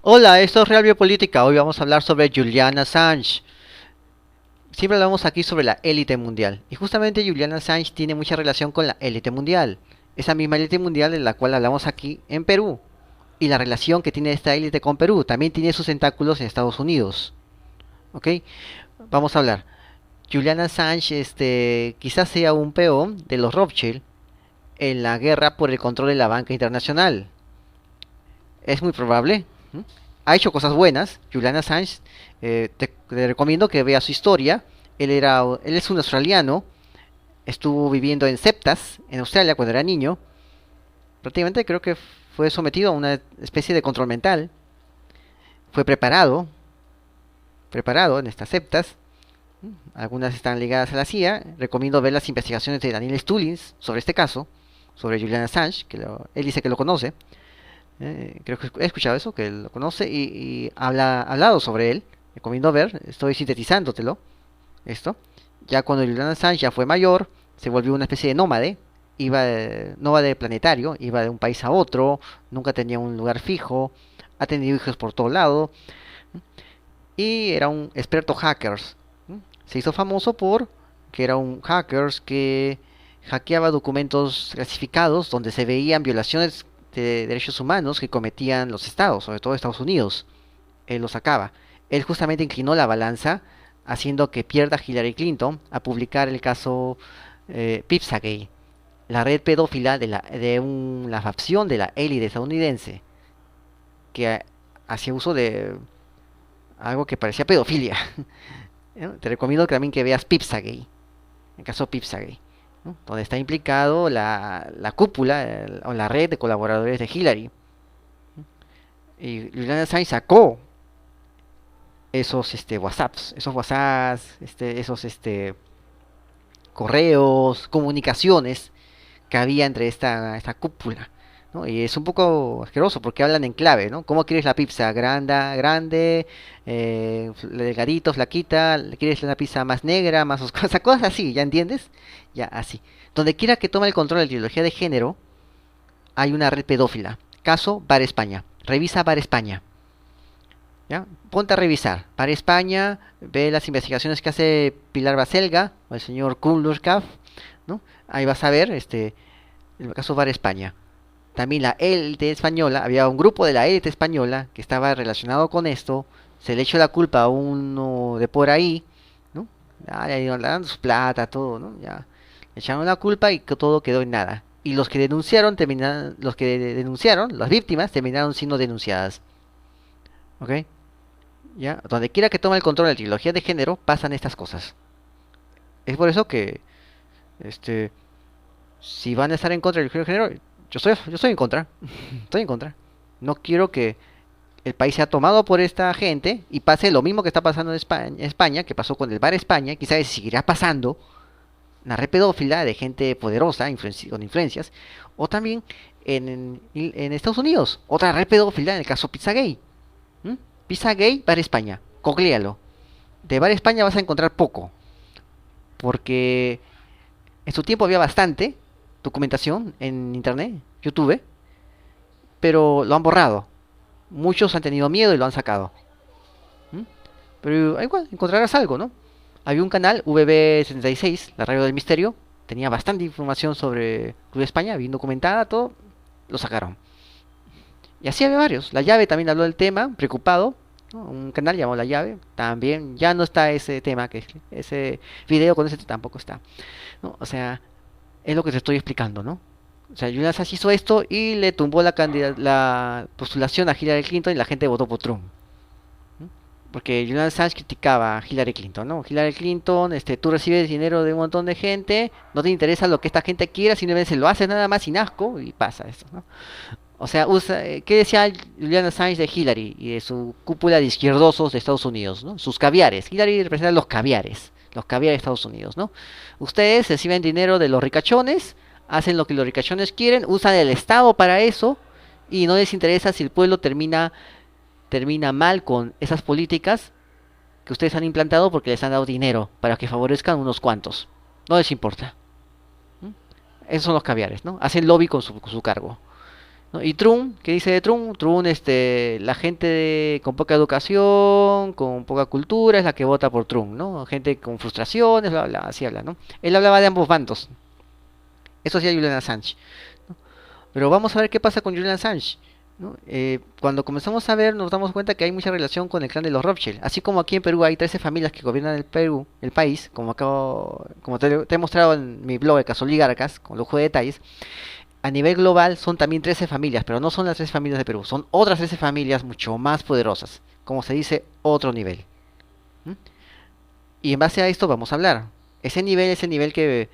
Hola, esto es Real Biopolítica. Hoy vamos a hablar sobre Julian Assange. Siempre hablamos aquí sobre la élite mundial. Y justamente Julian Assange tiene mucha relación con la élite mundial. Esa misma élite mundial de la cual hablamos aquí en Perú. Y la relación que tiene esta élite con Perú también tiene sus tentáculos en Estados Unidos. ¿Ok? Vamos a hablar. Julian Assange quizás sea un peón de los Rothschild en la guerra por el control de la banca internacional. Es muy probable. ¿Mm? Ha hecho cosas buenas. Julian Assange, te recomiendo que veas su historia. Él es un australiano. Estuvo viviendo en Septas, en Australia, cuando era niño. Prácticamente creo que fue sometido a una especie de control mental. Fue preparado en estas septas. Algunas están ligadas a la CIA. Recomiendo ver las investigaciones de Daniel Stulins sobre este caso, sobre Julian Assange, él dice que lo conoce. Creo que he escuchado eso, que él lo conoce y ha hablado sobre él. Recomiendo ver, estoy sintetizándotelo, esto. Ya cuando Julian Assange ya fue mayor, se volvió una especie de nómade, nómade planetario, iba de un país a otro, nunca tenía un lugar fijo, ha tenido hijos por todo lado, y era un experto hackers. Se hizo famoso por que era un hackers que hackeaba documentos clasificados donde se veían violaciones de derechos humanos que cometían los estados, sobre todo Estados Unidos. Él lo sacaba. Él justamente inclinó la balanza, haciendo que pierda Hillary Clinton a publicar el caso Pizzagate, la red pedófila la facción de la élite estadounidense que hacía uso de algo que parecía pedofilia. Te recomiendo también que veas Pizzagate, el caso Pizzagate, ¿no? Donde está implicado la cúpula o la red de colaboradores de Hillary. Y Julian Assange sacó esos WhatsApps, esos correos, comunicaciones que había entre esta cúpula, ¿no? Y es un poco asqueroso porque hablan en clave, ¿no? ¿Cómo quieres la pizza? Grande, delgadito, flaquita. ¿Quieres una pizza más negra, más oscura? Cosas así, ¿ya entiendes? Ya, así. Donde quiera que tome el control de la ideología de género, hay una red pedófila. Caso Bar España. Revisa Bar España. ¿Ya? Ponte a revisar. Bar España, ve las investigaciones que hace Pilar Baselga o el señor Kunlurkaf, ¿no? Ahí vas a ver el caso Bar España. También la élite española, había un grupo de la élite española que estaba relacionado con esto, se le echó la culpa a uno de por ahí, ¿no? Ya, le iban dando su plata, todo, ¿no? Ya, le echaron la culpa y que todo quedó en nada. Y los que denunciaron, las víctimas, terminaron siendo denunciadas, ¿ok? Ya, donde quiera que tome el control de la trilogía de género, pasan estas cosas. Es por eso que, este, si van a estar en contra del género, yo estoy en contra. Estoy en contra. No quiero que el país sea tomado por esta gente y pase lo mismo que está pasando en España, que pasó con el Bar España, quizás seguirá pasando, una red pedófila de gente poderosa, con influencias, o también en Estados Unidos, otra red pedófila en el caso Pizzagate. ¿Mm? Pizzagate, Bar España, googlealo. De Bar España vas a encontrar poco, porque en su tiempo había bastante documentación en internet, YouTube, pero lo han borrado. Muchos han tenido miedo y lo han sacado. ¿Mm? Pero igual, encontrarás algo, ¿no? Había un canal, VB76, la radio del misterio, tenía bastante información sobre Club España, bien documentada, todo, lo sacaron. Y así había varios. La llave también habló del tema, preocupado, ¿no? Un canal llamado La Llave, también ya no está ese tema, que ese video con ese tampoco está, ¿no? O sea, es lo que te estoy explicando, ¿no? O sea, Julian Assange hizo esto y le tumbó la postulación a Hillary Clinton y la gente votó por Trump. ¿No? Porque Julian Assange criticaba a Hillary Clinton, ¿no? Hillary Clinton, tú recibes dinero de un montón de gente, no te interesa lo que esta gente quiera, simplemente se lo hace nada más sin asco y pasa esto, ¿no? O sea, ¿qué decía Julian Assange de Hillary y de su cúpula de izquierdosos de Estados Unidos, ¿no? Sus caviares. Hillary representa los caviares de Estados Unidos, ¿no? Ustedes reciben dinero de los ricachones, hacen lo que los ricachones quieren, usan el Estado para eso y no les interesa si el pueblo termina mal con esas políticas que ustedes han implantado porque les han dado dinero para que favorezcan unos cuantos. No les importa. ¿Mm? Esos son los caviares, ¿no? Hacen lobby con su cargo. ¿no? Y Trump, ¿qué dice de Trump? Trump, la gente con poca educación, con poca cultura, es la que vota por Trump, ¿no? Gente con frustraciones, bla, bla, así habla, ¿no? Él hablaba de ambos bandos. Eso hacía Julian Assange. Pero vamos a ver qué pasa con Julian Assange, ¿no? Cuando comenzamos a ver, nos damos cuenta que hay mucha relación con el clan de los Rothschild. Así como aquí en Perú hay 13 familias que gobiernan el Perú, el país, como te he mostrado en mi blog de Casoligarcas, con lujo de detalles. A nivel global son también 13 familias, pero no son las 13 familias de Perú, son otras 13 familias mucho más poderosas. Como se dice, otro nivel. ¿Mm? Y en base a esto vamos a hablar. Ese nivel es el nivel que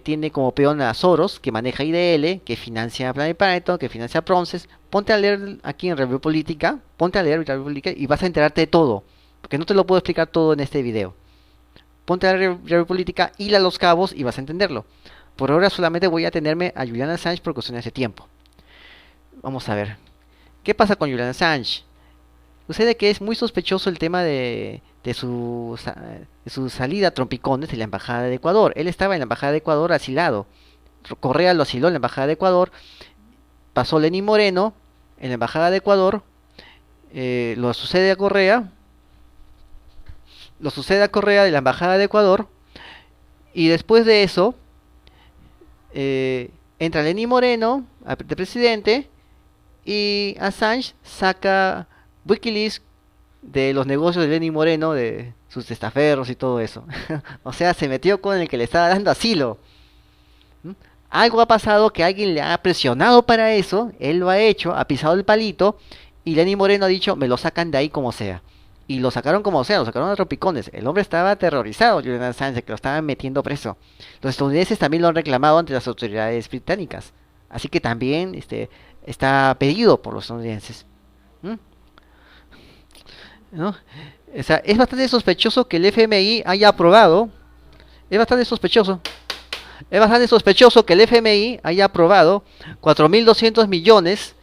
tiene como peón a Soros, que maneja IDL, que financia Planet Paraton, que financia Bronces. Ponte a leer aquí en Review Política, ponte a leer Review Política y vas a enterarte de todo. Porque no te lo puedo explicar todo en este video. Ponte a leer Review Política, hila los cabos y vas a entenderlo. Por ahora solamente voy a tenerme a Julian Assange por cuestiones de tiempo. Vamos a ver. ¿Qué pasa con Julian Assange? Sucede que es muy sospechoso el tema de su salida a trompicones de la Embajada de Ecuador. Él estaba en la Embajada de Ecuador asilado. Correa lo asiló en la Embajada de Ecuador. Pasó Lenín Moreno en la Embajada de Ecuador. Lo sucede a Correa. Lo sucede a Correa de la Embajada de Ecuador. Y después de eso, entra Lenín Moreno de presidente. Y Assange saca Wikileaks de los negocios de Lenín Moreno, de sus testaferros y todo eso. O sea, se metió con el que le estaba dando asilo. ¿Mm? Algo ha pasado que alguien le ha presionado para eso, él lo ha hecho, ha pisado el palito, y Lenín Moreno ha dicho, me lo sacan de ahí como sea. Y lo sacaron como sea, lo sacaron a tropicones. El hombre estaba aterrorizado, Julian Assange, que lo estaban metiendo preso. Los estadounidenses también lo han reclamado ante las autoridades británicas. Así que también está pedido por los estadounidenses. ¿Mm? ¿No? O sea, es bastante sospechoso que el FMI haya aprobado. Es bastante sospechoso. Es bastante sospechoso que el FMI haya aprobado 4.200 millones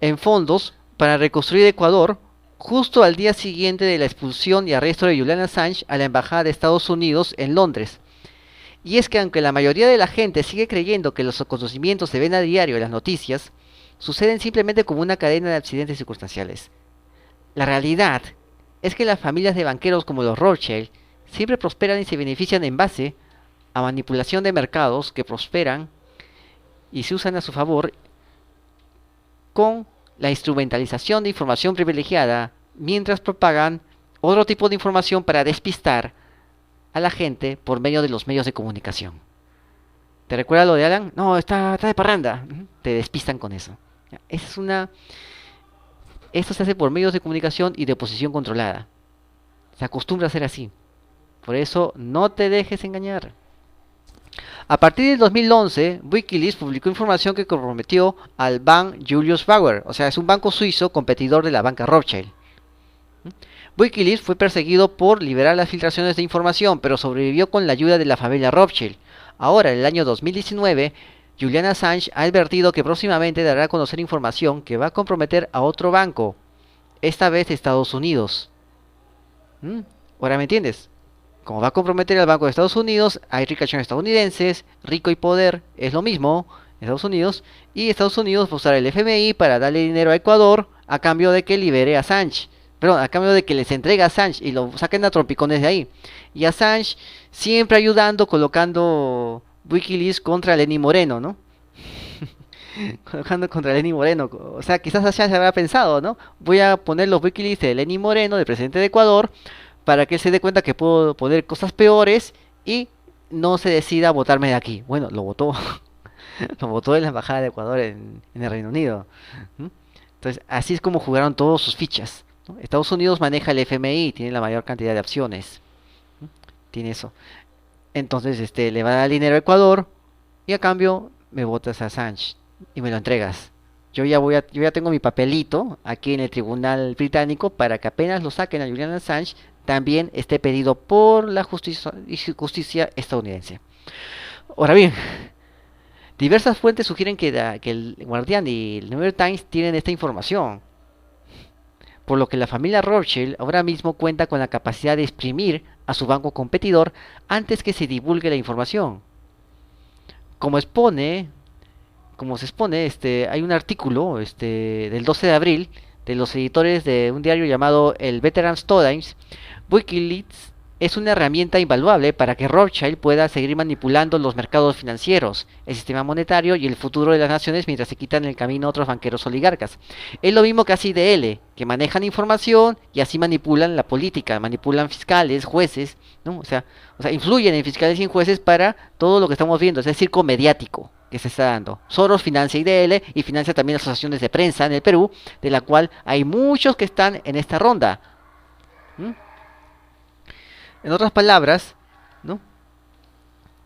en fondos para reconstruir Ecuador justo al día siguiente de la expulsión y arresto de Julian Assange a la Embajada de Estados Unidos en Londres. Y es que aunque la mayoría de la gente sigue creyendo que los acontecimientos se ven a diario en las noticias, suceden simplemente como una cadena de accidentes circunstanciales. La realidad es que las familias de banqueros como los Rothschild siempre prosperan y se benefician en base a manipulación de mercados que prosperan y se usan a su favor con la instrumentalización de información privilegiada mientras propagan otro tipo de información para despistar a la gente por medio de los medios de comunicación. ¿Te recuerda lo de Alan? No, está de parranda. Te despistan con eso. Esa es una... Esto se hace por medios de comunicación y de oposición controlada. Se acostumbra a ser así. Por eso no te dejes engañar. A partir del 2011, Wikileaks publicó información que comprometió al Bank Julius Baer, o sea, es un banco suizo competidor de la banca Rothschild. Wikileaks fue perseguido por liberar las filtraciones de información, pero sobrevivió con la ayuda de la familia Rothschild. Ahora, en el año 2019, Julian Assange ha advertido que próximamente dará a conocer información que va a comprometer a otro banco, esta vez de Estados Unidos. ¿Ahora me entiendes? Como va a comprometer al Banco de Estados Unidos, hay ricachos estadounidenses, rico y poder, es lo mismo, Estados Unidos, y Estados Unidos va a usar el FMI para darle dinero a Ecuador a cambio de que libere a Assange. Perdón, a cambio de que les entregue a Assange y lo saquen a trompicones de ahí. Y Assange siempre ayudando, colocando Wikileaks contra Lenín Moreno, ¿no? Colocando contra Lenín Moreno. O sea, quizás Assange habrá pensado, ¿no? Voy a poner los Wikileaks de Lenín Moreno, del presidente de Ecuador, para que él se dé cuenta que puedo poner cosas peores y no se decida a votarme de aquí. Bueno, lo votó. Lo votó en la embajada de Ecuador en el Reino Unido. Entonces, así es como jugaron todos sus fichas, ¿no? Estados Unidos maneja el FMI, tiene la mayor cantidad de opciones. Tiene eso. Entonces, le va a dar dinero a Ecuador y a cambio me votas a Assange y me lo entregas. Yo ya tengo mi papelito aquí en el tribunal británico para que apenas lo saquen a Julian Assange, también esté pedido por la justicia estadounidense. Ahora bien, diversas fuentes sugieren que el Guardian y el New York Times tienen esta información, por lo que la familia Rothschild ahora mismo cuenta con la capacidad de exprimir a su banco competidor antes que se divulgue la información. Como expone como se expone, hay un artículo del 12 de abril de los editores de un diario llamado el Veterans Times. Wikileaks es una herramienta invaluable para que Rothschild pueda seguir manipulando los mercados financieros, el sistema monetario y el futuro de las naciones mientras se quitan el camino a otros banqueros oligarcas. Es lo mismo que hace IDL, que manejan información y así manipulan la política, manipulan fiscales, jueces, ¿no? O sea, influyen en fiscales y en jueces para todo lo que estamos viendo, es el circo mediático que se está dando. Soros financia IDL y financia también las asociaciones de prensa en el Perú, de la cual hay muchos que están en esta ronda. ¿Mm? En otras palabras, ¿no?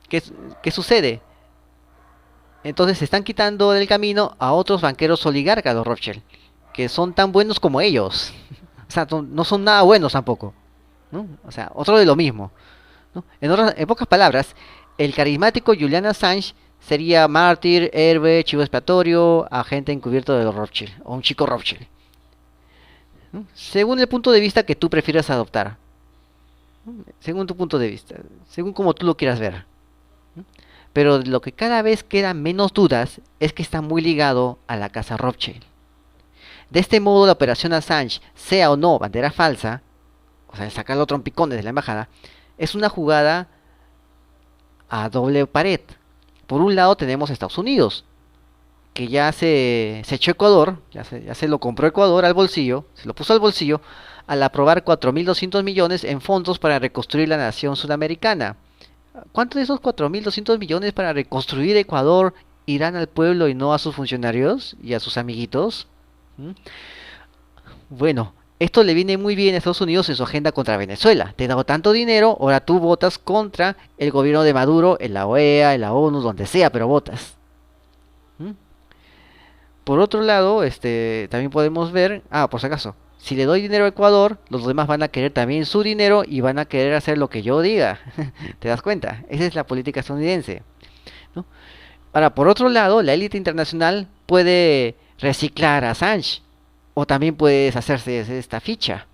¿Qué, qué sucede? Entonces se están quitando del camino a otros banqueros oligarcas, los Rothschild, que son tan buenos como ellos. O sea, no son nada buenos tampoco, ¿no? O sea, otro de lo mismo, ¿no? En pocas palabras, el carismático Julian Assange sería mártir, héroe, chivo expiatorio, agente encubierto de los Rothschild, o un chico Rothschild, ¿no? Según el punto de vista que tú prefieras adoptar, ¿no? Según tu punto de vista, según como tú lo quieras ver, ¿no? Pero lo que cada vez queda menos dudas es que está muy ligado a la casa Rothschild. De este modo, la operación Assange, sea o no bandera falsa, o sea, el sacar los trompicones de la embajada, es una jugada a doble pared. Por un lado tenemos Estados Unidos, que ya se echó Ecuador, ya se lo compró Ecuador al bolsillo, se lo puso al bolsillo, al aprobar 4.200 millones en fondos para reconstruir la nación sudamericana. ¿Cuántos de esos 4.200 millones para reconstruir Ecuador irán al pueblo y no a sus funcionarios y a sus amiguitos? ¿Mm? Bueno, esto le viene muy bien a Estados Unidos en su agenda contra Venezuela. Te he dado tanto dinero, ahora tú votas contra el gobierno de Maduro en la OEA, en la ONU, donde sea, pero votas. ¿Mm? Por otro lado, también podemos ver, por si acaso, si le doy dinero a Ecuador, los demás van a querer también su dinero y van a querer hacer lo que yo diga. ¿Te das cuenta? Esa es la política estadounidense, ¿no? Ahora, por otro lado, la élite internacional puede reciclar a Assange o también puede deshacerse de esta ficha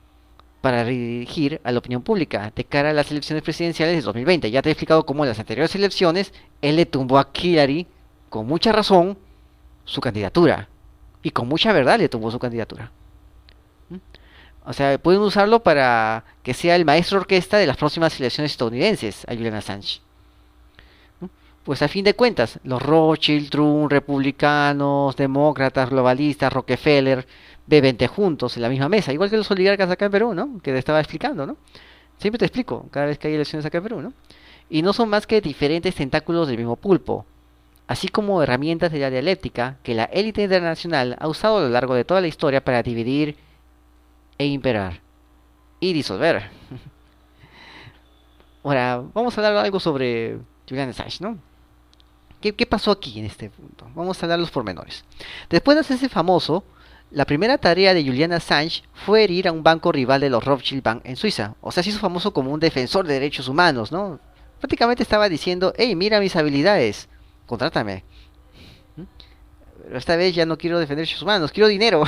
para dirigir a la opinión pública de cara a las elecciones presidenciales de 2020. Ya te he explicado cómo en las anteriores elecciones él le tumbó a Hillary con mucha razón su candidatura y con mucha verdad le tumbó su candidatura. ¿Mm? O sea, pueden usarlo para que sea el maestro orquesta de las próximas elecciones estadounidenses a Julian Assange. Pues a fin de cuentas, los Rothschild, Trump, republicanos, demócratas, globalistas, Rockefeller, beben té juntos en la misma mesa, igual que los oligarcas acá en Perú, ¿no? Que te estaba explicando, ¿no? Siempre te explico, cada vez que hay elecciones acá en Perú, ¿no? Y no son más que diferentes tentáculos del mismo pulpo, así como herramientas de la dialéctica que la élite internacional ha usado a lo largo de toda la historia para dividir e imperar y disolver. Ahora, vamos a hablar algo sobre Julian Assange, ¿no? ¿Qué pasó aquí en este punto? Vamos a hablar los pormenores. Después de hacerse famoso, la primera tarea de Julian Assange fue ir a un banco rival de los Rothschild Bank en Suiza. O sea, se hizo famoso como un defensor de derechos humanos, ¿no? Prácticamente estaba diciendo, hey, mira mis habilidades, contrátame. ¿Mm? Pero esta vez ya no quiero defender derechos humanos, quiero dinero.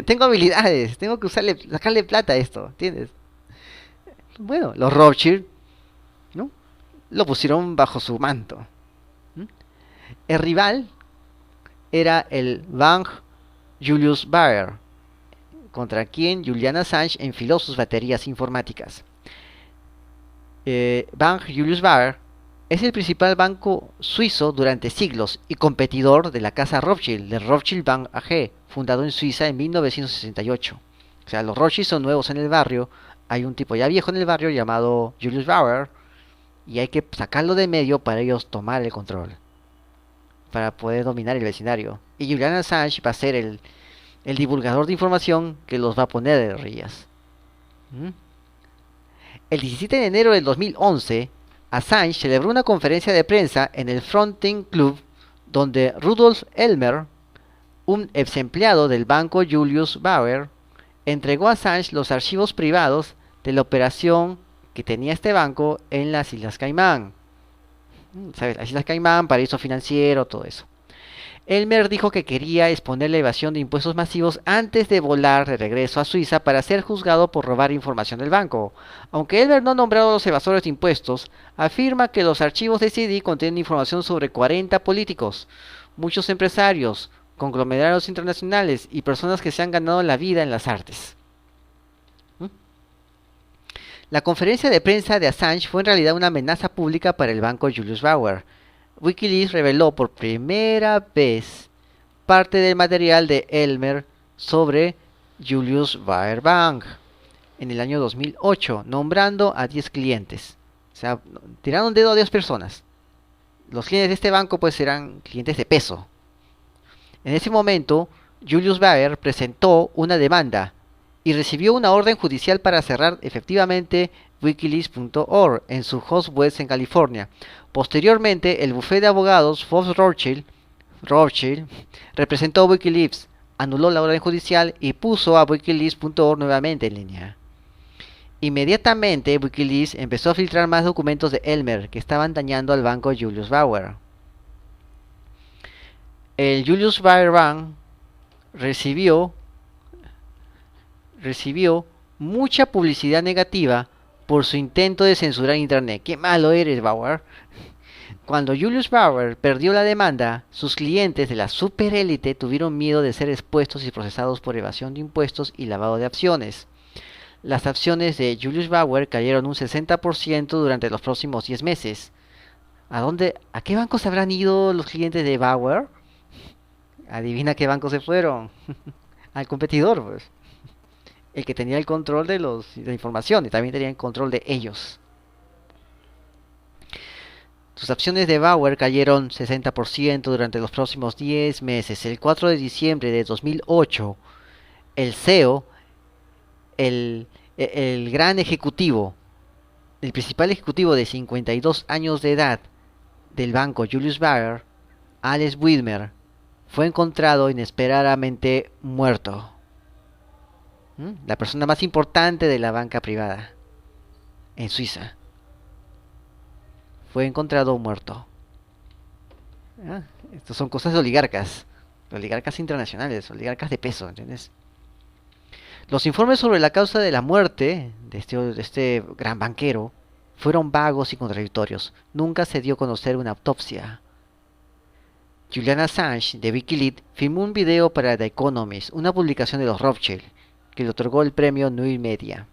Tengo habilidades, tengo que sacarle plata a esto, ¿entiendes? Bueno, los Rothschild, ¿no? Lo pusieron bajo su manto. ¿Mm? El rival era el Bank Julius Baer, contra quien Julian Assange enfiló sus baterías informáticas. Bank Julius Baer es el principal banco suizo durante siglos y competidor de la casa Rothschild, de Rothschild Bank AG, fundado en Suiza en 1968. O sea, los Rothschild son nuevos en el barrio, hay un tipo ya viejo en el barrio llamado Julius Baer y hay que sacarlo de medio para ellos tomar el control, para poder dominar el vecindario. Y Julian Assange va a ser el divulgador de información que los va a poner de rodillas. ¿Mm? El 17 de enero del 2011, Assange celebró una conferencia de prensa en el Fronting Club donde Rudolf Elmer, un ex empleado del banco Julius Baer, entregó a Assange los archivos privados de la operación que tenía este banco en las Islas Caimán. ¿Sabes? Las Islas Caimán, paraíso financiero, todo eso. Elmer dijo que quería exponer la evasión de impuestos masivos antes de volar de regreso a Suiza para ser juzgado por robar información del banco. Aunque Elmer no ha nombrado a los evasores de impuestos, afirma que los archivos de CD contienen información sobre 40 políticos. muchos empresarios, conglomerados internacionales y personas que se han ganado la vida en las artes. ¿Mm? La conferencia de prensa de Assange fue en realidad una amenaza pública para el banco Julius Baer. Wikileaks reveló por primera vez parte del material de Elmer sobre Julius Baer Bank en el año 2008, nombrando a 10 clientes. O sea, tiraron un dedo a 10 personas. Los clientes de este banco pues eran clientes de peso. En ese momento, Julius Baer presentó una demanda y recibió una orden judicial para cerrar efectivamente Wikileaks.org en su host web en California. Posteriormente, el bufete de abogados Fox Rothschild representó a Wikileaks, anuló la orden judicial y puso a Wikileaks.org nuevamente en línea. Inmediatamente, Wikileaks empezó a filtrar más documentos de Elmer que estaban dañando al banco Julius Baer. El Julius Baer Bank recibió mucha publicidad negativa por su intento de censurar Internet. ¡Qué malo eres, Bauer! Cuando Julius Baer perdió la demanda, sus clientes de la superélite tuvieron miedo de ser expuestos y procesados por evasión de impuestos y lavado de acciones. Las acciones de Julius Baer cayeron un 60% durante los próximos 10 meses. ¿A qué bancos habrán ido los clientes de Baer? Adivina qué banco se fueron. Al competidor, pues. El que tenía el control de la información y también tenía el control de ellos. Sus acciones de Baer cayeron 60% durante los próximos 10 meses. El 4 de diciembre de 2008, el CEO, el gran ejecutivo, el principal ejecutivo de 52 años de edad del banco Julius Baer, Alex Widmer, fue encontrado inesperadamente muerto. La persona más importante de la banca privada en Suiza fue encontrado muerto. Estas son cosas de oligarcas internacionales, oligarcas de peso, ¿entiendes? Los informes sobre la causa de la muerte de este gran banquero fueron vagos y contradictorios. Nunca se dio a conocer una autopsia. Julian Assange, de Wikileaks, filmó un video para The Economist, una publicación de los Rothschild, que le otorgó el premio New Media.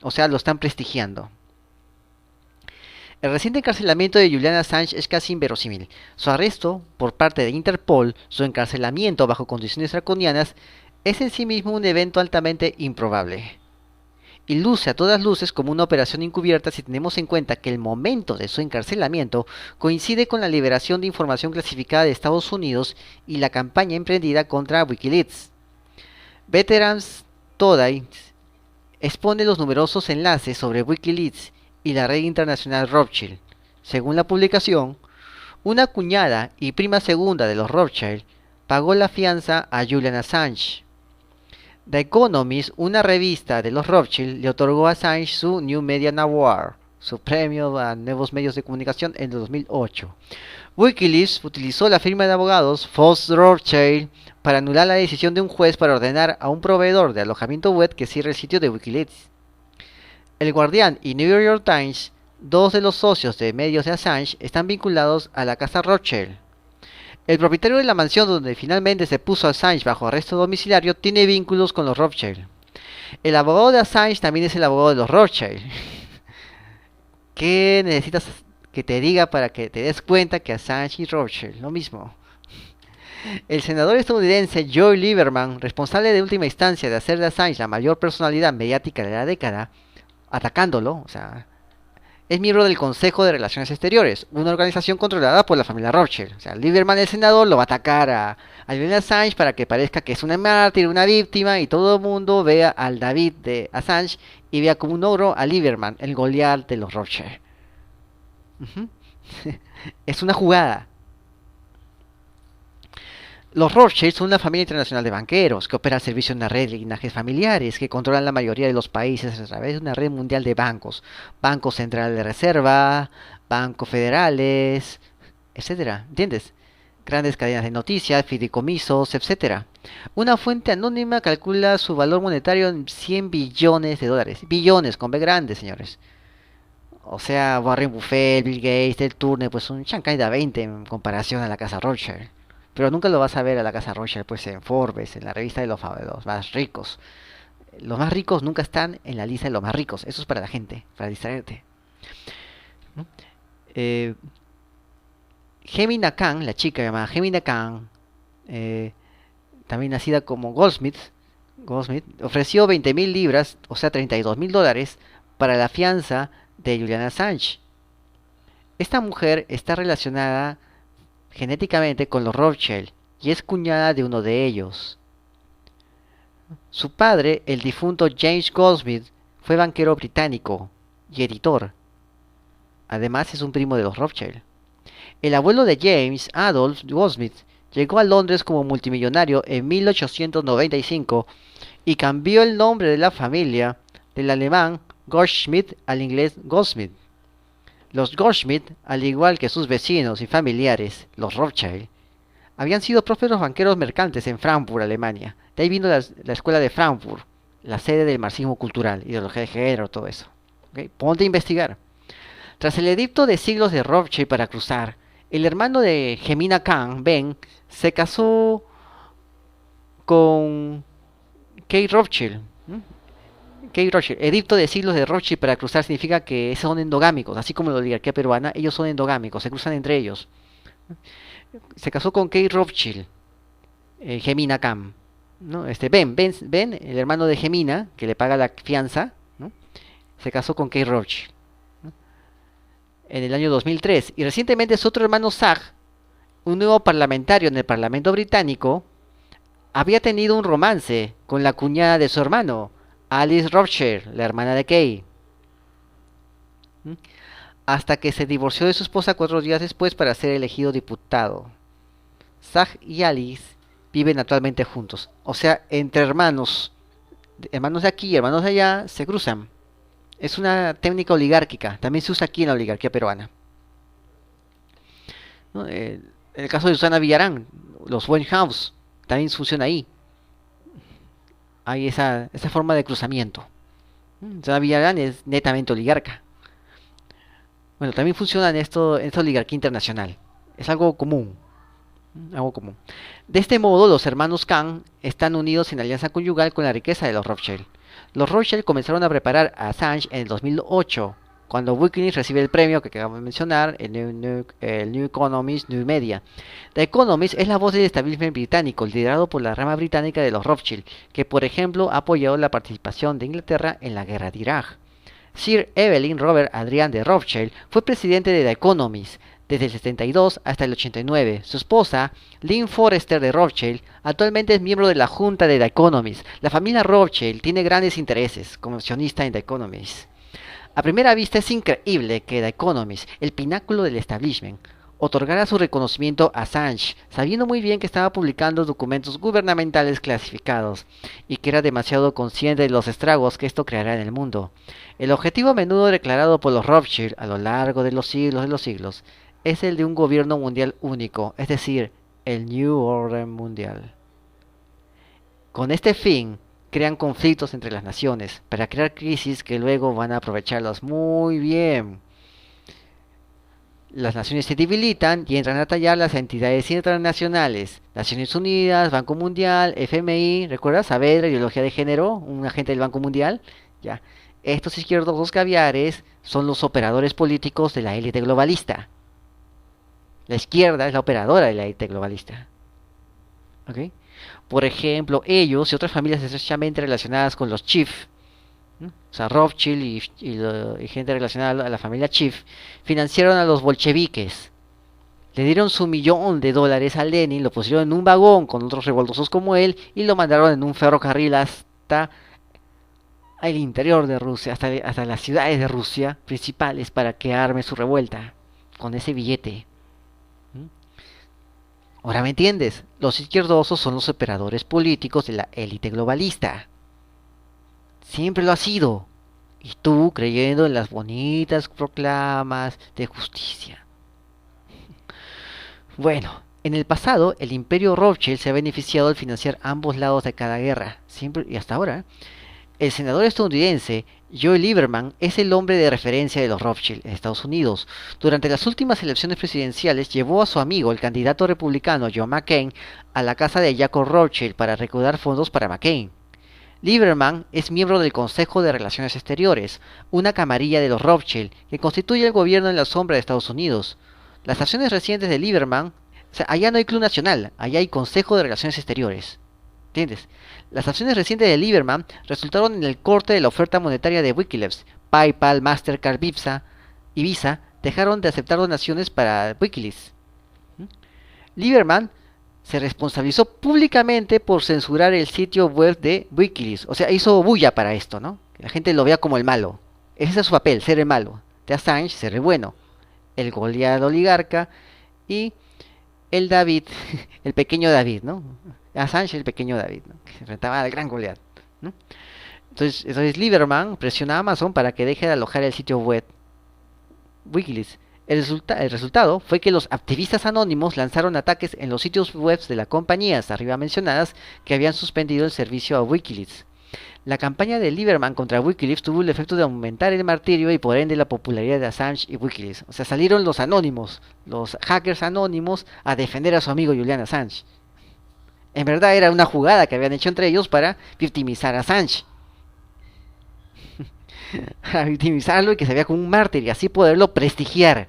O sea, lo están prestigiando. El reciente encarcelamiento de Julian Assange es casi inverosímil. Su arresto por parte de Interpol, su encarcelamiento bajo condiciones draconianas, es en sí mismo un evento altamente improbable. Y luce a todas luces como una operación encubierta si tenemos en cuenta que el momento de su encarcelamiento coincide con la liberación de información clasificada de Estados Unidos y la campaña emprendida contra Wikileaks. Veterans Today expone los numerosos enlaces sobre Wikileaks y la red internacional Rothschild. Según la publicación, una cuñada y prima segunda de los Rothschild pagó la fianza a Julian Assange. The Economist, una revista de los Rothschild, le otorgó a Assange su New Media Award, su premio a nuevos medios de comunicación, en 2008. Wikileaks utilizó la firma de abogados Fox Rothschild para anular la decisión de un juez para ordenar a un proveedor de alojamiento web que cierre el sitio de Wikileaks. El Guardian y New York Times, dos de los socios de medios de Assange, están vinculados a la casa Rothschild. El propietario de la mansión donde finalmente se puso Assange bajo arresto domiciliario tiene vínculos con los Rothschild. El abogado de Assange también es el abogado de los Rothschild. ¿Qué necesitas que te diga para que te des cuenta que Assange y Rothschild, lo mismo? El senador estadounidense Joy Lieberman, responsable de última instancia de hacer de Assange la mayor personalidad mediática de la década, atacándolo, o sea, es miembro del Consejo de Relaciones Exteriores, una organización controlada por la familia Rothschild. O sea, Lieberman, el senador, lo va a atacar a Julian Assange para que parezca que es una mártir, una víctima, y todo el mundo vea al David de Assange y vea como un ogro a Lieberman, el Goliat de los Rothschild. Es una jugada. Los Rothschild son una familia internacional de banqueros que opera al servicio de una red de linajes familiares que controlan la mayoría de los países a través de una red mundial de bancos, bancos centrales de reserva, bancos federales, etcétera. ¿Entiendes? Grandes cadenas de noticias, fideicomisos, etcétera. Una fuente anónima calcula su valor monetario en 100 billones de dólares. Billones con B grande, señores. O sea, Warren Buffett, Bill Gates, Ted Turner, pues un chancay de 20 en comparación a la casa Rothschild. pero nunca lo vas a ver a la casa Rothschild, pues en Forbes, en la revista de los más ricos. Los más ricos nunca están en la lista de los más ricos. Eso es para la gente, para distraerte. ¿No? Eh, Gemina Khan, la chica llamada Gemina Khan, eh, también nacida como Goldsmith, ofreció 20.000 libras, o sea, $32.000, para la fianza de Julian Assange. Esta mujer está relacionada genéticamente con los Rothschild y es cuñada de uno de ellos. Su padre, el difunto James Goldsmith, fue banquero británico y editor. Además es un primo de los Rothschild. El abuelo de James, Adolf Goldsmith, llegó a Londres como multimillonario en 1895 y cambió el nombre de la familia del alemán Goldschmidt al inglés Goldsmith. Los Goldschmidt, al igual que sus vecinos y familiares, los Rothschild, habían sido prósperos banqueros mercantes en Frankfurt, Alemania. De ahí vino la escuela de Frankfurt, la sede del marxismo cultural, ideología de género, todo eso. ¿Okay? Ponte a investigar. Tras el edicto de siglos de Rothschild para cruzar, el hermano de Gemina Khan, Ben, se casó con Kate Rothschild. Kate Rothschild. Edicto de siglos de Rothschild para cruzar significa que son endogámicos, así como la oligarquía peruana, ellos son endogámicos, se cruzan entre ellos. Se casó con Kate Rothschild, Gemina Khan. ¿No? Ben, el hermano de Gemina, que le paga la fianza, ¿no? Se casó con Kate Rothschild, ¿no? En el año 2003. Y recientemente su otro hermano Zach, un nuevo parlamentario en el Parlamento británico, había tenido un romance con la cuñada de su hermano, Alice Rothschild, la hermana de Kay. Hasta que se divorció de su esposa 4 días después para ser elegido diputado. Zach y Alice viven actualmente juntos. O sea, entre hermanos, hermanos de aquí y hermanos de allá, se cruzan. Es una técnica oligárquica. También se usa aquí en la oligarquía peruana. ¿No? El caso de Susana Villarán, los House, también funciona ahí. Hay esa forma de cruzamiento. Susana Villarán es netamente oligarca. Bueno, también funciona en esta oligarquía internacional. Es algo común. Algo común. De este modo, los hermanos Khan están unidos en alianza conyugal con la riqueza de los Rothschild. Los Rothschild comenzaron a preparar a Assange en el 2008, cuando Wikileaks recibe el premio que acabamos de mencionar, el New Economist, New Media. The Economist es la voz del establishment británico, liderado por la rama británica de los Rothschild, que por ejemplo ha apoyado la participación de Inglaterra en la guerra de Irak. Sir Evelyn Robert Adrian de Rothschild fue presidente de The Economist desde el 72 hasta el 89. Su esposa, Lynn Forrester de Rothschild, actualmente es miembro de la junta de The Economist. La familia Rothschild tiene grandes intereses como accionista en The Economist. A primera vista es increíble que The Economist, el pináculo del establishment, otorgara su reconocimiento a Assange, sabiendo muy bien que estaba publicando documentos gubernamentales clasificados y que era demasiado consciente de los estragos que esto creará en el mundo. El objetivo a menudo declarado por los Rothschild a lo largo de los siglos es el de un gobierno mundial único, es decir, el New Order Mundial. Con este fin, crean conflictos entre las naciones para crear crisis que luego van a aprovecharlos muy bien. Las naciones se debilitan y entran a tallar las entidades internacionales. Naciones Unidas, Banco Mundial, FMI, ¿recuerdas? Saavedra, ideología de género, un agente del Banco Mundial. Ya. Estos izquierdos caviares son los operadores políticos de la élite globalista. La izquierda es la operadora de la élite globalista. ¿Ok? Por ejemplo, ellos y otras familias estrechamente relacionadas con los Chief, ¿no? O sea, Rothschild y gente relacionada a la familia Chief, financiaron a los bolcheviques. Le dieron su $1.000.000 a Lenin, lo pusieron en un vagón con otros revoltosos como él y lo mandaron en un ferrocarril hasta el interior de Rusia, hasta las ciudades de Rusia principales para que arme su revuelta con ese billete. Ahora me entiendes, los izquierdosos son los operadores políticos de la élite globalista. Siempre lo ha sido. Y tú creyendo en las bonitas proclamas de justicia. Bueno, en el pasado el imperio Rothschild se ha beneficiado al financiar ambos lados de cada guerra, siempre y hasta ahora. El senador estadounidense Joe Lieberman es el hombre de referencia de los Rothschild en Estados Unidos. Durante las últimas elecciones presidenciales llevó a su amigo, el candidato republicano John McCain, a la casa de Jacob Rothschild para recaudar fondos para McCain. Lieberman es miembro del Consejo de Relaciones Exteriores, una camarilla de los Rothschild que constituye el gobierno en la sombra de Estados Unidos. Las acciones recientes de Lieberman, allá no hay Club Nacional, allá hay Consejo de Relaciones Exteriores. ¿Entiendes? Las acciones recientes de Lieberman resultaron en el corte de la oferta monetaria de Wikileaks. PayPal, Mastercard, Visa dejaron de aceptar donaciones para Wikileaks. Lieberman se responsabilizó públicamente por censurar el sitio web de Wikileaks. O sea, hizo bulla para esto, ¿no? Que la gente lo vea como el malo. Ese es su papel, ser el malo. De Assange, ser el bueno. El Goliat oligarca y el David, el pequeño David, ¿no? Assange, el pequeño David, ¿no? Que se enfrentaba al gran Goliat, ¿no? Entonces Lieberman presiona a Amazon para que deje de alojar el sitio web Wikileaks. El resultado fue que los activistas anónimos lanzaron ataques en los sitios web de las compañías arriba mencionadas que habían suspendido el servicio a Wikileaks. La campaña de Lieberman contra Wikileaks tuvo el efecto de aumentar el martirio y por ende la popularidad de Assange y Wikileaks. O sea, salieron los anónimos, los hackers anónimos, a defender a su amigo Julian Assange. En verdad era una jugada que habían hecho entre ellos para victimizar a Assange. A victimizarlo y que se vea como un mártir y así poderlo prestigiar.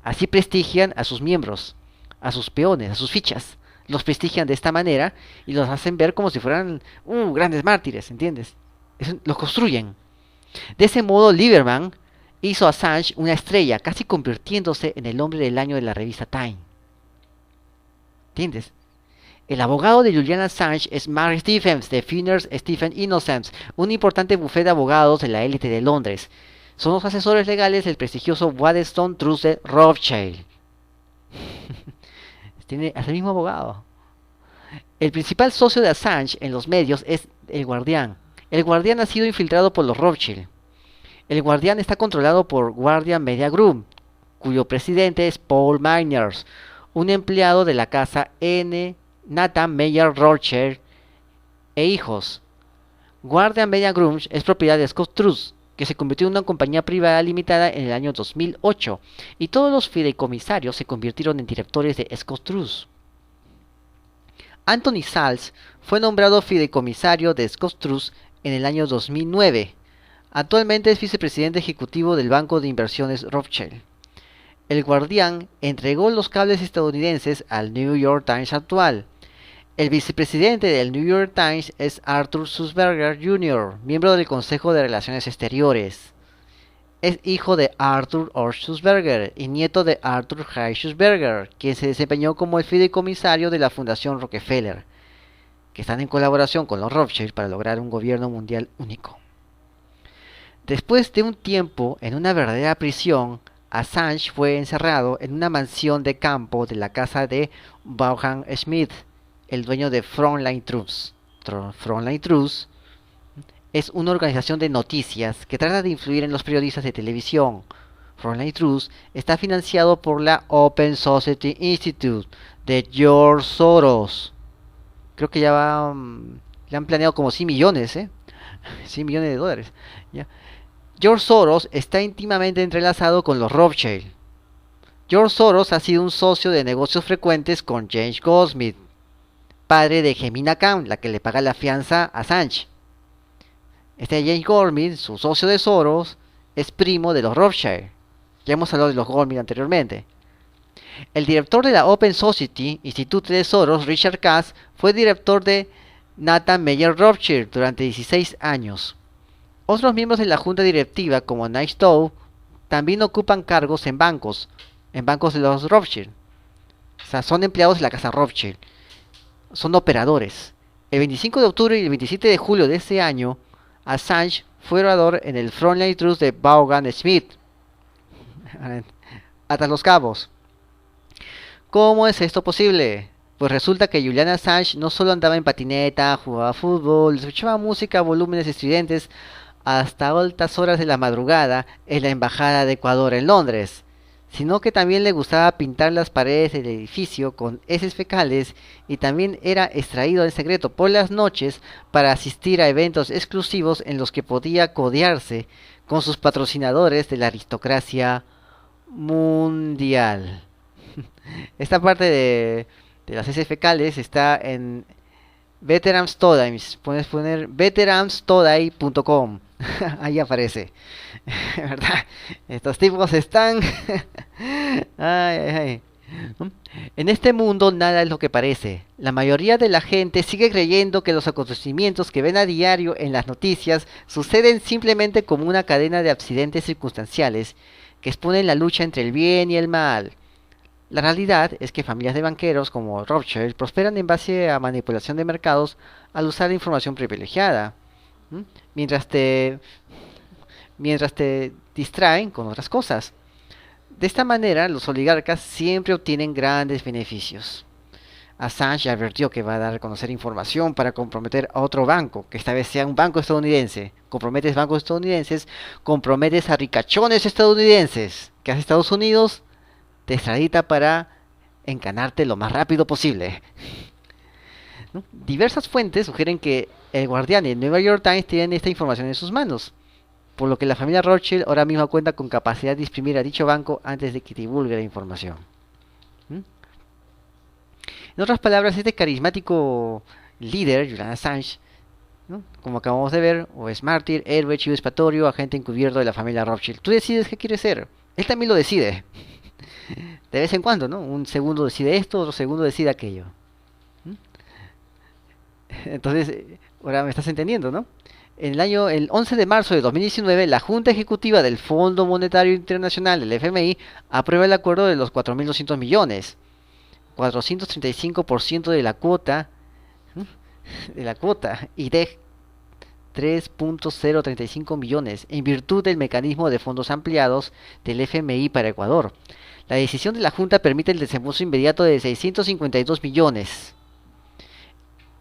Así prestigian a sus miembros, a sus peones, a sus fichas. Los prestigian de esta manera y los hacen ver como si fueran grandes mártires, ¿entiendes? Los construyen. De ese modo, Lieberman hizo a Assange una estrella, casi convirtiéndose en el hombre del año de la revista Time. ¿Entiendes? El abogado de Julian Assange es Mark Stephens, de Finners Stephen Innocence, un importante bufete de abogados de la élite de Londres. Son los asesores legales del prestigioso Waddesdon Trust de Rothschild. Tiene hasta el mismo abogado. El principal socio de Assange en los medios es El Guardián. El Guardián ha sido infiltrado por los Rothschild. El Guardián está controlado por Guardian Media Group, cuyo presidente es Paul Myers, un empleado de la casa Nathan Meyer Rothschild e hijos. Guardian Media Group es propiedad de Scott Trust, que se convirtió en una compañía privada limitada en el año 2008, y todos los fideicomisarios se convirtieron en directores de Scott Trust. Anthony Salz fue nombrado fideicomisario de Scott Trust en el año 2009. Actualmente es vicepresidente ejecutivo del banco de inversiones Rothschild. El Guardián entregó los cables estadounidenses al New York Times actual. El vicepresidente del New York Times es Arthur Sulzberger Jr., miembro del Consejo de Relaciones Exteriores. Es hijo de Arthur H. Sulzberger y nieto de Arthur H. Sulzberger, quien se desempeñó como el fideicomisario de la Fundación Rockefeller, que están en colaboración con los Rothschild para lograr un gobierno mundial único. Después de un tiempo en una verdadera prisión, Assange fue encerrado en una mansión de campo de la casa de Vaughan Smith, el dueño de Frontline Trust. Frontline Trust es una organización de noticias que trata de influir en los periodistas de televisión. Frontline Trust está financiado por la Open Society Institute de George Soros. Creo que ya le han planeado como 100 millones, 100 millones de dólares. ¿Ya? George Soros está íntimamente entrelazado con los Rothschild. George Soros ha sido un socio de negocios frecuentes con James Goldsmith, padre de Gemina Khan, la que le paga la fianza a Assange. Este James Goldsmith, su socio de Soros, es primo de los Rothschild. Ya hemos hablado de los Goldsmith anteriormente. El director de la Open Society Institute de Soros, Richard Katz, fue director de Nathan Meyer Rothschild durante 16 años. Otros miembros de la junta directiva, como Nick Stowe, también ocupan cargos en bancos de los Rothschild. O sea, son empleados de la casa Rothschild. Son operadores. El 25 de octubre y el 27 de julio de ese año, Assange fue orador en el Frontline Trust de Vaughan Smith. Hasta los cabos. ¿Cómo es esto posible? Pues resulta que Julian Assange no solo andaba en patineta, jugaba fútbol, escuchaba música a volúmenes estridentes hasta altas horas de la madrugada en la embajada de Ecuador en Londres, sino que también le gustaba pintar las paredes del edificio con heces fecales y también era extraído en secreto por las noches para asistir a eventos exclusivos en los que podía codearse con sus patrocinadores de la aristocracia mundial. Esta parte de las heces fecales está en Veterans Todays. Puedes poner veteranstoday.com. Ahí aparece. ¿Verdad? Estos tipos están. Ay, ay, ay. En este mundo nada es lo que parece. La mayoría de la gente sigue creyendo que los acontecimientos que ven a diario en las noticias suceden simplemente como una cadena de accidentes circunstanciales que exponen la lucha entre el bien y el mal. La realidad es que familias de banqueros como Rothschild prosperan en base a manipulación de mercados al usar información privilegiada, ¿m? mientras te, mientras te distraen con otras cosas. De esta manera, los oligarcas siempre obtienen grandes beneficios. Assange advirtió que va a dar a conocer información para comprometer a otro banco, que esta vez sea un banco estadounidense. Comprometes bancos estadounidenses, comprometes a ricachones estadounidenses. ¿Qué hace Estados Unidos? Te extradita para encanarte lo más rápido posible. ¿No? Diversas fuentes sugieren que el Guardián y el New York Times tienen esta información en sus manos, por lo que la familia Rothschild ahora mismo cuenta con capacidad de exprimir a dicho banco antes de que divulgue la información. ¿Mm? En otras palabras, este carismático líder, Julian Assange, ¿no? Como acabamos de ver, o es mártir, héroe, chivo expiatorio, agente encubierto de la familia Rothschild. Tú decides qué quieres ser. Él también lo decide. De vez en cuando, ¿no? Un segundo decide esto, otro segundo decide aquello. ¿Mm? Entonces, ahora me estás entendiendo, ¿no? El 11 de marzo de 2019, la Junta Ejecutiva del Fondo Monetario Internacional, del FMI, aprueba el acuerdo de los 4.200 millones, 435% de la cuota, y de 3.035 millones, en virtud del mecanismo de fondos ampliados del FMI para Ecuador. La decisión de la Junta permite el desembolso inmediato de 652 millones.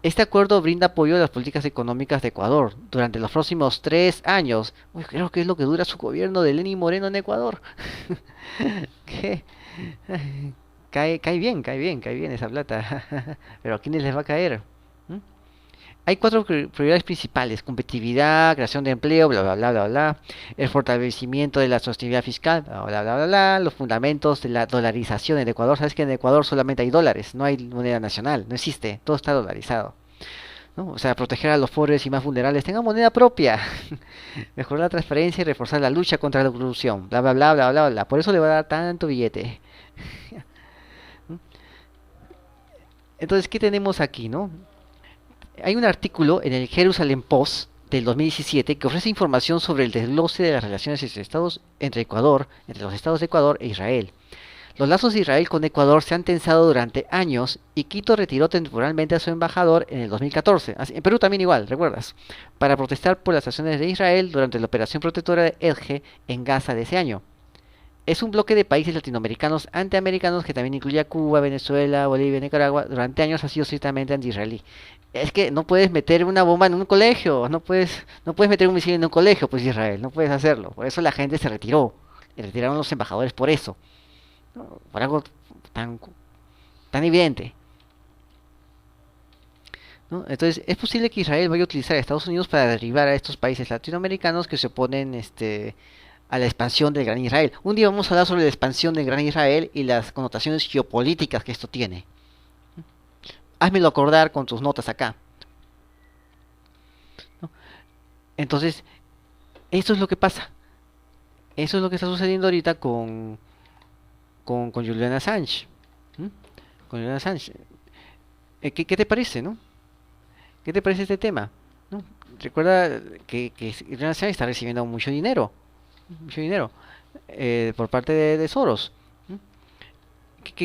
Este acuerdo brinda apoyo a las políticas económicas de Ecuador durante los próximos 3 años. Uy, creo que es lo que dura su gobierno de Lenín Moreno en Ecuador. ¿Qué? Cae bien esa plata. Pero ¿a quiénes les va a caer? ¿Mm? Hay cuatro prioridades principales: competitividad, creación de empleo, bla bla bla bla bla, el fortalecimiento de la sostenibilidad fiscal, bla bla bla bla, bla, los fundamentos de la dolarización en Ecuador. Sabes que en Ecuador solamente hay dólares, no hay moneda nacional, no existe, todo está dolarizado, ¿no? O sea, proteger a los pobres y más vulnerables, tengan moneda propia, mejorar la transparencia y reforzar la lucha contra la corrupción, bla bla bla bla bla bla. Por eso le va a dar tanto billete. Entonces, ¿qué tenemos aquí, no? Hay un artículo en el Jerusalem Post del 2017 que ofrece información sobre el desglose de las relaciones entre los estados de Ecuador e Israel. Los lazos de Israel con Ecuador se han tensado durante años y Quito retiró temporalmente a su embajador en el 2014. En Perú también igual, ¿recuerdas? Para protestar por las acciones de Israel durante la operación protectora de Elge en Gaza de ese año. Es un bloque de países latinoamericanos antiamericanos que también incluye a Cuba, Venezuela, Bolivia, Nicaragua. Durante años ha sido ciertamente anti-israelí. Es que no puedes meter una bomba en un colegio, no puedes meter un misil en un colegio, pues Israel, no puedes hacerlo. Por eso la gente se retiró. Y retiraron los embajadores por eso, ¿no? Por algo tan, tan evidente, ¿no? Entonces, es posible que Israel vaya a utilizar a Estados Unidos para derribar a estos países latinoamericanos que se oponen a la expansión del Gran Israel. Un día vamos a hablar sobre la expansión del Gran Israel y las connotaciones geopolíticas que esto tiene. Házmelo acordar con tus notas acá, ¿no? Entonces, eso es lo que pasa. Eso es lo que está sucediendo ahorita con Julian Assange. ¿Mm? Con Julian Assange. ¿Qué te parece, no? ¿Qué te parece este tema? ¿No? Recuerda que Julian Assange está recibiendo mucho dinero por parte de Soros. ¿Mm?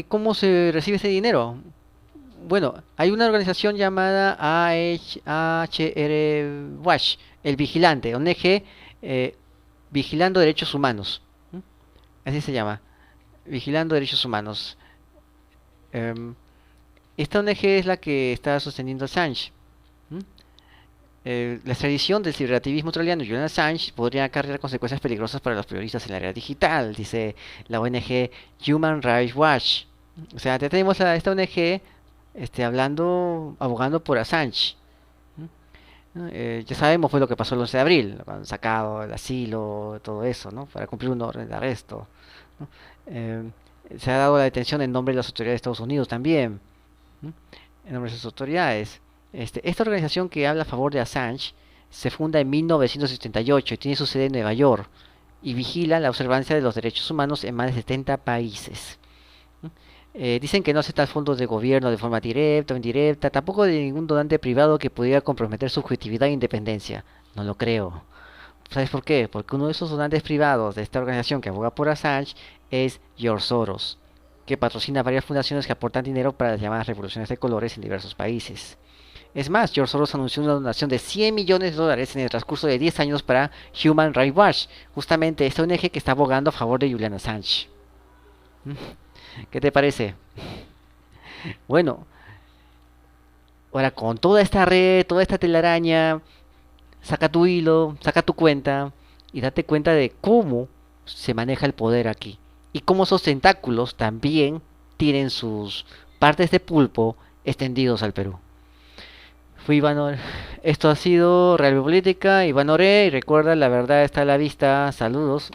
¿Cómo se recibe ese dinero? Bueno, hay una organización llamada AHR Watch, el Vigilante, ONG Vigilando Derechos Humanos. ¿Mm? Así se llama, Vigilando Derechos Humanos. Em, Esta ONG es la que está sosteniendo a Assange. ¿Mm? La extradición del ciberactivismo australiano Julian Assange podría acarrear consecuencias peligrosas para los periodistas en la era digital, dice la ONG Human Rights Watch. O sea, ya tenemos a esta ONG hablando, abogando por Assange. ¿No? Ya sabemos fue lo que pasó el 11 de abril, cuando han sacado el asilo, todo eso, ¿no? Para cumplir un orden de arresto. ¿No? Eh, Se ha dado la detención en nombre de las autoridades de Estados Unidos también, ¿no? En nombre de sus autoridades. Esta organización que habla a favor de Assange se funda en 1978 y tiene su sede en Nueva York y vigila la observancia de los derechos humanos en más de 70 países. Dicen que no acepta fondos de gobierno de forma directa o indirecta, tampoco de ningún donante privado que pudiera comprometer su objetividad e independencia. No lo creo. ¿Sabes por qué? Porque uno de esos donantes privados de esta organización que aboga por Assange es George Soros, que patrocina varias fundaciones que aportan dinero para las llamadas revoluciones de colores en diversos países. Es más, George Soros anunció una donación de 100 millones de dólares en el transcurso de 10 años para Human Rights Watch, justamente esta ONG que está abogando a favor de Julian Assange. ¿Qué te parece? Bueno, ahora con toda esta red, toda esta telaraña, saca tu hilo, saca tu cuenta y date cuenta de cómo se maneja el poder aquí. Y cómo esos tentáculos también tienen sus partes de pulpo extendidos al Perú. Fui Iván Or- Esto ha sido Real Política, Iván Oré, y recuerda, la verdad está a la vista. Saludos.